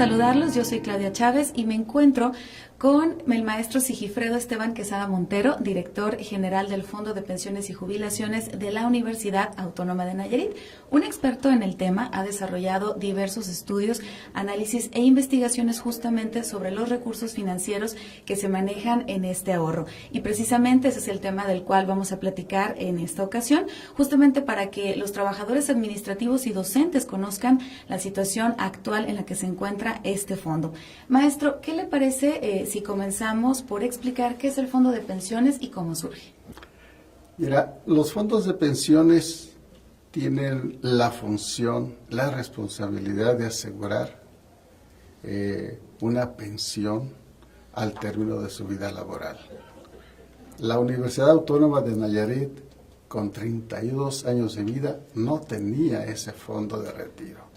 saludarlos, yo soy Claudia Chávez y me encuentro con el maestro Sigifredo Esteban Quesada Montero, director general del Fondo de Pensiones y Jubilaciones de la Universidad Autónoma de Nayarit. Un experto en el tema, ha desarrollado diversos estudios, análisis e investigaciones justamente sobre los recursos financieros que se manejan en este ahorro. Y precisamente ese es el tema del cual vamos a platicar en esta ocasión, justamente para que los trabajadores administrativos y docentes conozcan la situación actual en la que se encuentra este fondo. Maestro, ¿qué le parece si comenzamos por explicar qué es el Fondo de Pensiones y cómo surge? Mira, los fondos de pensiones tienen la función, la responsabilidad de asegurar una pensión al término de su vida laboral. La Universidad Autónoma de Nayarit, con 32 años de vida, no tenía ese fondo de retiro.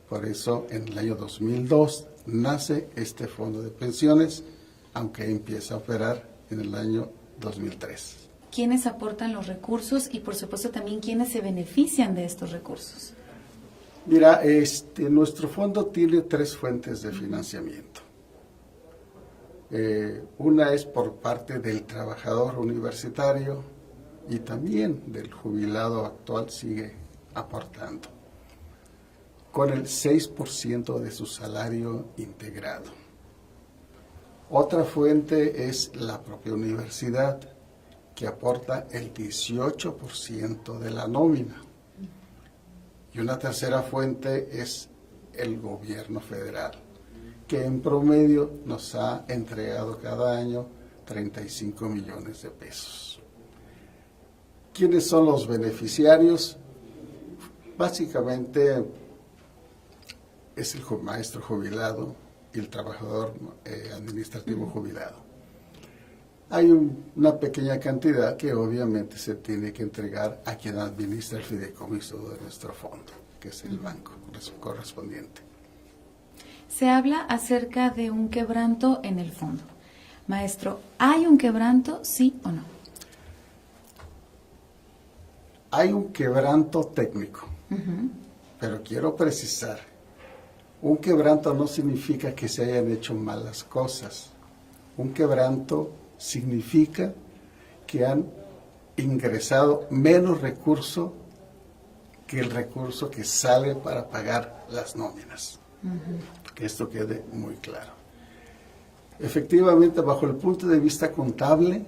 Por eso, en el año 2002, nace este fondo de pensiones, aunque empieza a operar en el año 2003. ¿Quiénes aportan los recursos y, por supuesto, también quiénes se benefician de estos recursos? Mira, nuestro fondo tiene 3 fuentes de financiamiento. Una es por parte del trabajador universitario y también del jubilado actual sigue aportando, con el 6% de su salario integrado. Otra fuente es la propia universidad, que aporta el 18% de la nómina. Y una tercera fuente es el gobierno federal, que en promedio nos ha entregado cada año 35 millones de pesos. ¿Quiénes son los beneficiarios? Básicamente es el maestro jubilado y el trabajador administrativo jubilado. Hay una pequeña cantidad que obviamente se tiene que entregar a quien administra el fideicomiso de nuestro fondo, que es el banco correspondiente. Se habla acerca de un quebranto en el fondo. Maestro, ¿hay un quebranto, sí o no? Hay un quebranto técnico, pero quiero precisar. Un quebranto no significa que se hayan hecho malas cosas. Un quebranto significa que han ingresado menos recurso que el recurso que sale para pagar las nóminas. Que esto quede muy claro. Efectivamente, bajo el punto de vista contable,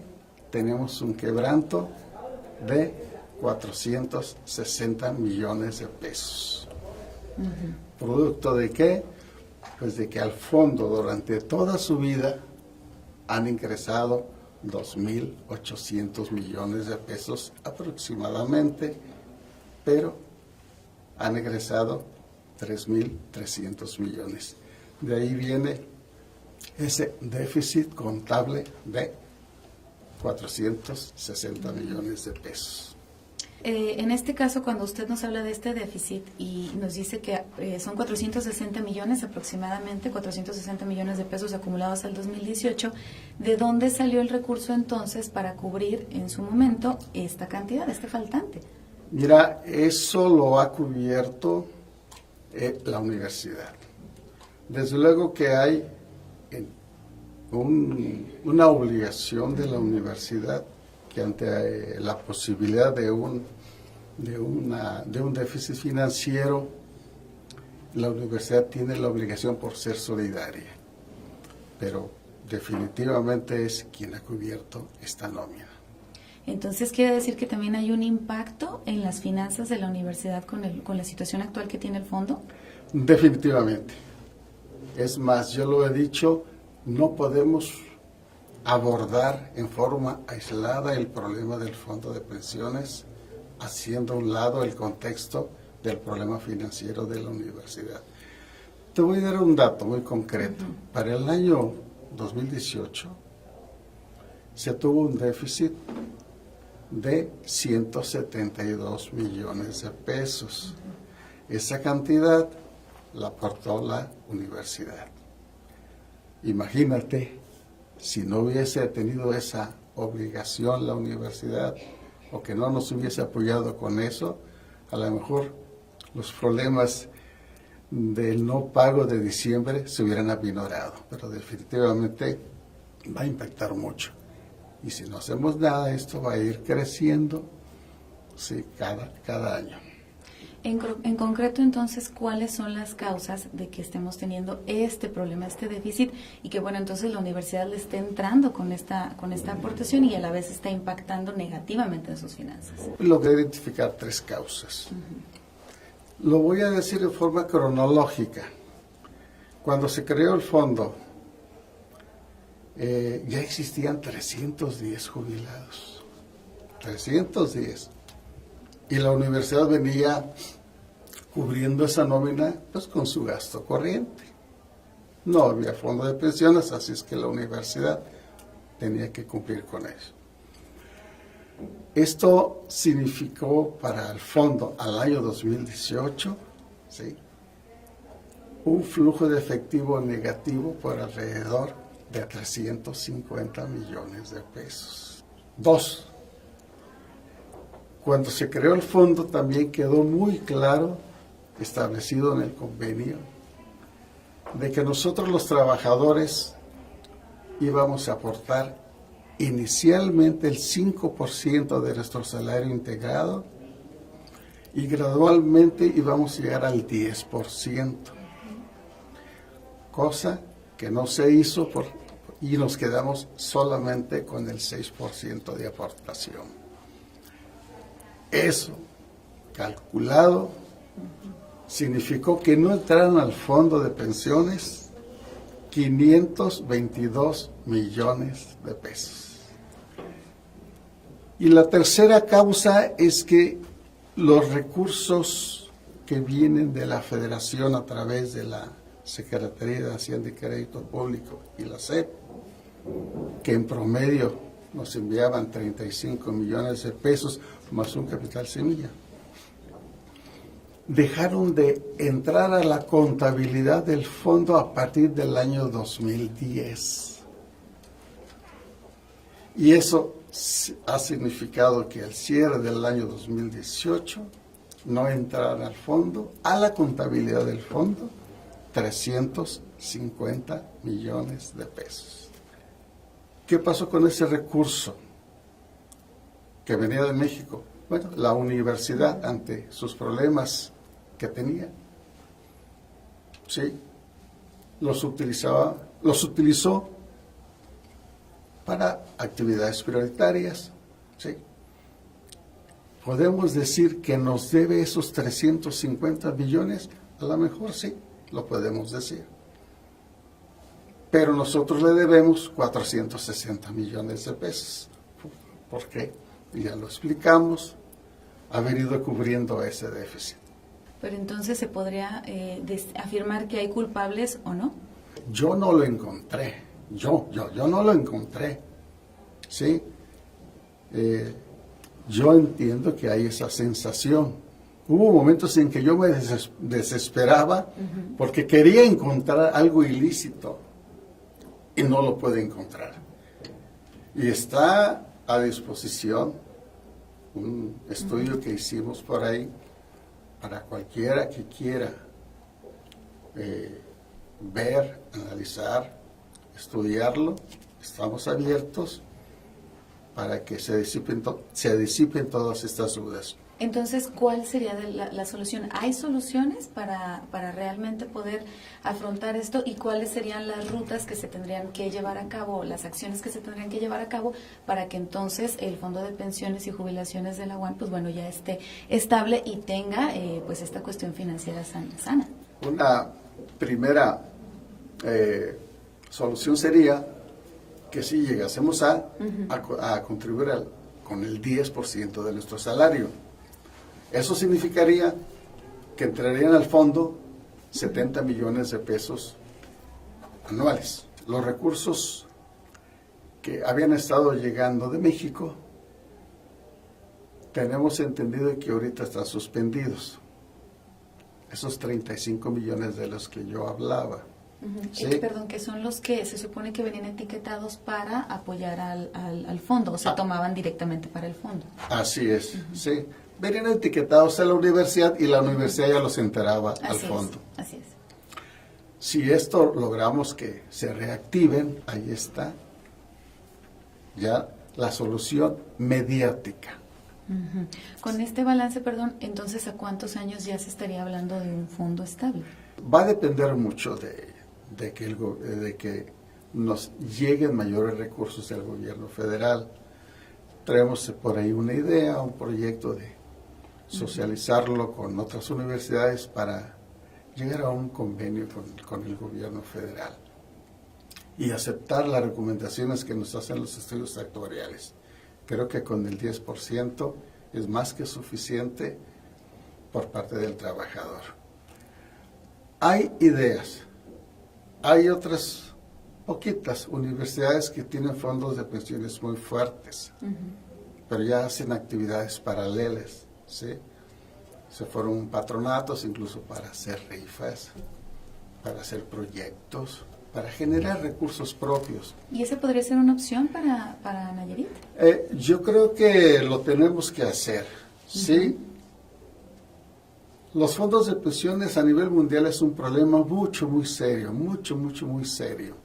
tenemos un quebranto de 460 millones de pesos. ¿Producto de qué? Pues de que al fondo durante toda su vida han ingresado 2.800 millones de pesos aproximadamente, pero han egresado 3.300 millones. De ahí viene ese déficit contable de 460 millones de pesos. En este caso, cuando usted nos habla de este déficit y nos dice que son 460 millones aproximadamente, 460 millones de pesos acumulados al 2018, ¿de dónde salió el recurso entonces para cubrir en su momento esta cantidad, este faltante? Mira, eso lo ha cubierto la universidad. Desde luego que hay una obligación de la universidad que ante la posibilidad de un déficit financiero, la universidad tiene la obligación por ser solidaria, pero definitivamente es quien ha cubierto esta nómina. Entonces, ¿quiere decir que también hay un impacto en las finanzas de la universidad con la situación actual que tiene el fondo? Definitivamente. Es más, yo lo he dicho, no podemos abordar en forma aislada el problema del fondo de pensiones, haciendo a un lado el contexto del problema financiero de la universidad. Te voy a dar un dato muy concreto. Para el año 2018 se tuvo un déficit de 172 millones de pesos. Esa cantidad la aportó la universidad. Imagínate, si no hubiese tenido esa obligación la universidad o que no nos hubiese apoyado con eso, a lo mejor los problemas del no pago de diciembre se hubieran aminorado, pero definitivamente va a impactar mucho. Y si no hacemos nada, esto va a ir creciendo, sí, cada año. En concreto, entonces, ¿cuáles son las causas de que estemos teniendo este problema, este déficit, y que, bueno, entonces la universidad le esté entrando con esta aportación y a la vez está impactando negativamente en sus finanzas? Logré identificar 3 causas. Lo voy a decir de forma cronológica. Cuando se creó el fondo, ya existían 310 jubilados. 310. Y la universidad venía cubriendo esa nómina pues con su gasto corriente. No había fondo de pensiones, así es que la universidad tenía que cumplir con eso. Esto significó para el fondo al año 2018, ¿sí?, un flujo de efectivo negativo por alrededor de 350 millones de pesos. 2. Cuando se creó el fondo también quedó muy claro, establecido en el convenio, de que nosotros los trabajadores íbamos a aportar inicialmente el 5% de nuestro salario integrado y gradualmente íbamos a llegar al 10%, cosa que no se hizo y nos quedamos solamente con el 6% de aportación. Eso, calculado, significó que no entraron al fondo de pensiones 522 millones de pesos. Y la tercera causa es que los recursos que vienen de la Federación a través de la Secretaría de Hacienda y Crédito Público y la SEP, que en promedio nos enviaban 35 millones de pesos más un capital semilla, dejaron de entrar a la contabilidad del fondo a partir del año 2010. Y eso ha significado que al cierre del año 2018 no entraran al fondo, a la contabilidad del fondo, 350 millones de pesos. ¿Qué pasó con ese recurso que venía de México? Bueno, la universidad, ante sus problemas que tenía, sí, los utilizó para actividades prioritarias, sí. ¿Podemos decir que nos debe esos 350 millones? A lo mejor sí, lo podemos decir. Pero nosotros le debemos 460 millones de pesos. ¿Por qué? Ya lo explicamos, haber ido cubriendo ese déficit. Pero entonces se podría afirmar que hay culpables o no. Yo no lo encontré. Yo no lo encontré. ¿Sí? Yo entiendo que hay esa sensación. Hubo momentos en que yo me desesperaba porque quería encontrar algo ilícito y no lo puedo encontrar. Y está a disposición un estudio que hicimos por ahí para cualquiera que quiera ver, analizar, estudiarlo. Estamos abiertos para que se disipen todas estas dudas. Entonces, ¿cuál sería la solución? ¿Hay soluciones para realmente poder afrontar esto? ¿Y cuáles serían las rutas que se tendrían que llevar a cabo, las acciones que se tendrían que llevar a cabo para que entonces el Fondo de Pensiones y Jubilaciones de la UAN, pues bueno, ya esté estable y tenga pues esta cuestión financiera sana? Una primera solución sería que si llegásemos a contribuir con el 10% de nuestro salario. Eso significaría que entrarían al fondo 70 millones de pesos anuales. Los recursos que habían estado llegando de México, tenemos entendido que ahorita están suspendidos. Esos 35 millones de los que yo hablaba. ¿Sí? Perdón, que son los que se supone que venían etiquetados para apoyar al fondo, o se tomaban directamente para el fondo. Así es, sí. Venían etiquetados a la universidad y la universidad ya los enteraba al fondo. Así es. Si esto logramos que se reactiven, ahí está ya la solución mediática. Uh-huh. Con este balance, perdón, entonces, ¿a cuántos años ya se estaría hablando de un fondo estable? Va a depender mucho de que nos lleguen mayores recursos del gobierno federal. Traemos por ahí una idea, un proyecto de socializarlo con otras universidades para llegar a un convenio con el gobierno federal y aceptar las recomendaciones que nos hacen los estudios actuariales. Creo que con el 10% es más que suficiente por parte del trabajador. Hay ideas, hay otras poquitas universidades que tienen fondos de pensiones muy fuertes, pero ya hacen actividades paralelas, ¿sí? Se fueron patronatos incluso para hacer rifas, para hacer proyectos, para generar recursos propios. ¿Y esa podría ser una opción para Nayarit? Yo creo que lo tenemos que hacer, ¿sí? Los fondos de pensiones a nivel mundial es un problema muy serio, muy serio.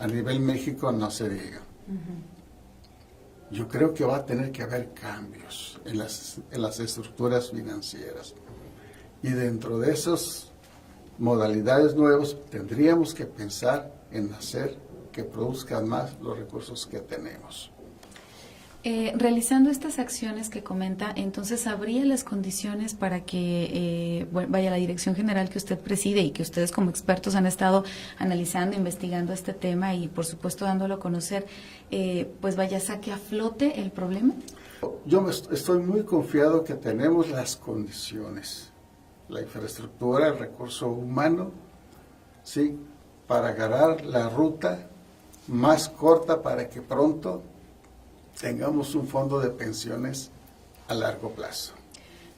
A nivel México no se diga. Yo creo que va a tener que haber cambios en las estructuras financieras. Y dentro de esas modalidades nuevas tendríamos que pensar en hacer que produzcan más los recursos que tenemos. Realizando estas acciones que comenta, entonces habría las condiciones para que vaya la dirección general que usted preside y que ustedes como expertos han estado analizando, investigando este tema y por supuesto dándolo a conocer, pues vaya, saque a flote el problema. Yo estoy muy confiado que tenemos las condiciones, la infraestructura, el recurso humano, sí, para agarrar la ruta más corta para que pronto tengamos un fondo de pensiones a largo plazo.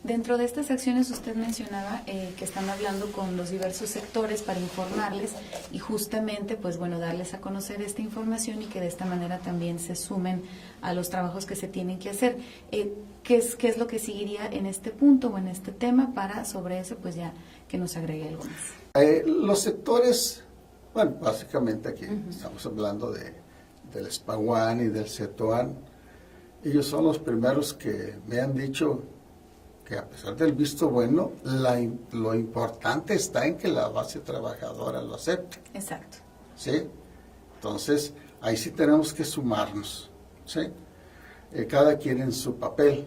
Dentro de estas acciones usted mencionaba que están hablando con los diversos sectores para informarles y justamente, pues bueno, darles a conocer esta información y que de esta manera también se sumen a los trabajos que se tienen que hacer. ¿Qué es lo que seguiría en este punto o en este tema para sobre eso, pues ya que nos agregue algo más? Los sectores, bueno, básicamente aquí estamos hablando del SPAWAN y del CETOAN. Ellos son los primeros que me han dicho que a pesar del visto bueno, lo importante está en que la base trabajadora lo acepte. Exacto. ¿Sí? Entonces, ahí sí tenemos que sumarnos, ¿sí? Cada quien en su papel.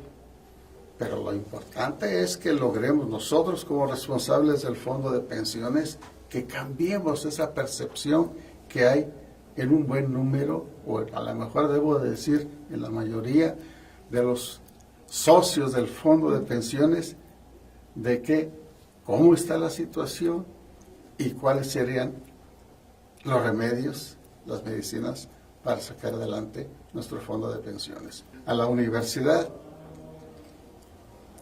Pero lo importante es que logremos nosotros como responsables del fondo de pensiones que cambiemos esa percepción que hay en un buen número, o a lo mejor debo decir en la mayoría de los socios del fondo de pensiones, de que cómo está la situación y cuáles serían los remedios, las medicinas para sacar adelante nuestro fondo de pensiones. A la universidad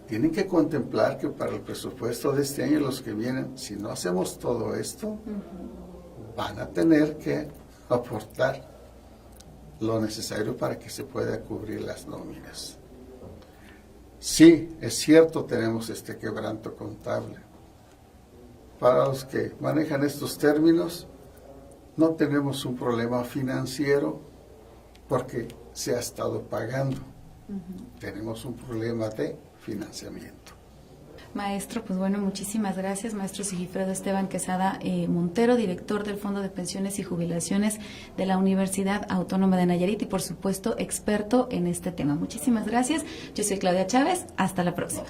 tienen que contemplar que para el presupuesto de este año y los que vienen, si no hacemos todo esto, van a tener que aportar lo necesario para que se pueda cubrir las nóminas. Sí, es cierto, tenemos este quebranto contable. Para los que manejan estos términos, no tenemos un problema financiero porque se ha estado pagando. Tenemos un problema de financiamiento. Maestro, pues bueno, muchísimas gracias, maestro Sigifredo Esteban Quesada Montero, director del Fondo de Pensiones y Jubilaciones de la Universidad Autónoma de Nayarit y por supuesto experto en este tema. Muchísimas gracias. Yo soy Claudia Chávez. Hasta la próxima.